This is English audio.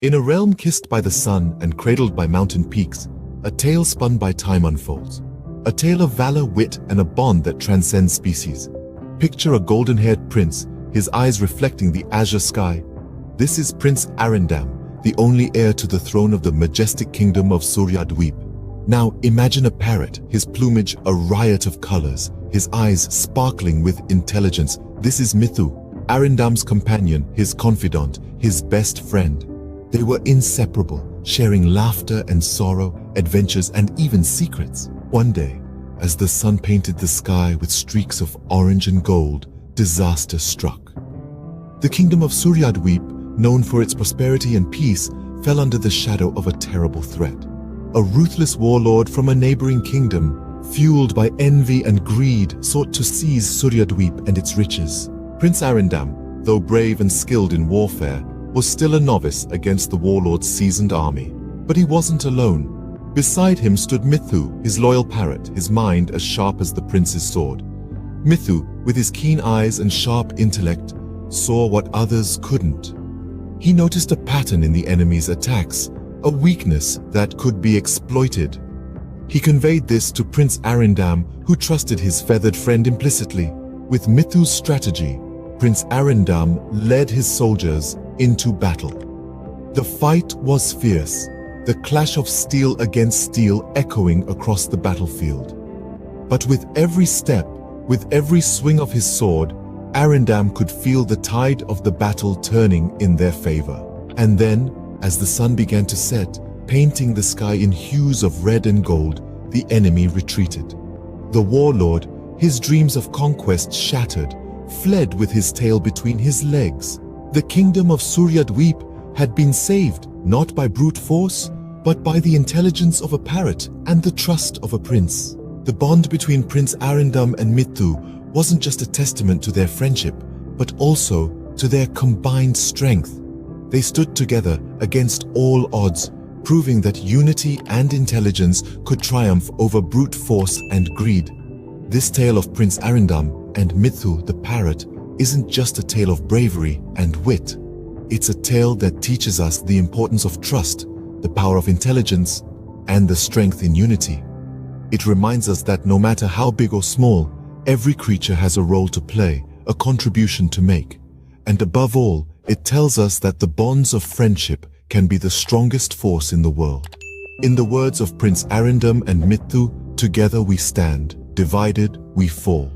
In a realm kissed by the sun and cradled by mountain peaks, a tale spun by time unfolds. A tale of valor, wit, and a bond that transcends species. Picture a golden-haired prince, his eyes reflecting the azure sky. This is Prince Arindam, the only heir to the throne of the majestic kingdom of Suryadweep. Now imagine a parrot, his plumage a riot of colors, his eyes sparkling with intelligence. This is Mithu, Arindam's companion, his confidant, his best friend. They were inseparable, sharing laughter and sorrow, adventures and even secrets. One day, as the sun painted the sky with streaks of orange and gold, disaster struck. The kingdom of Suryadweep, known for its prosperity and peace, fell under the shadow of a terrible threat. A ruthless warlord from a neighboring kingdom, fueled by envy and greed, sought to seize Suryadweep and its riches. Prince Arindam, though brave and skilled in warfare, was still a novice against the warlord's seasoned army. But he wasn't alone. Beside him stood Mithu, his loyal parrot, his mind as sharp as the prince's sword. Mithu, with his keen eyes and sharp intellect, saw what others couldn't. He noticed a pattern in the enemy's attacks, a weakness that could be exploited. He conveyed this to Prince Arindam, who trusted his feathered friend implicitly. With Mithu's strategy, Prince Arindam led his soldiers into battle. The fight was fierce, the clash of steel against steel echoing across the battlefield. But with every step, with every swing of his sword, Arindam could feel the tide of the battle turning in their favor. And then, as the sun began to set, painting the sky in hues of red and gold, the enemy retreated. The warlord, his dreams of conquest shattered, fled with his tail between his legs. The kingdom of Suryadweep had been saved, not by brute force, but by the intelligence of a parrot and the trust of a prince. The bond between Prince Arindam and Mithu wasn't just a testament to their friendship, but also to their combined strength. They stood together against all odds, proving that unity and intelligence could triumph over brute force and greed. This tale of Prince Arindam and Mithu the parrot isn't just a tale of bravery and wit. It's a tale that teaches us the importance of trust, the power of intelligence, and the strength in unity. It reminds us that no matter how big or small, every creature has a role to play, a contribution to make. And above all, it tells us that the bonds of friendship can be the strongest force in the world. In the words of Prince Arindam and Mithu, together we stand, divided we fall.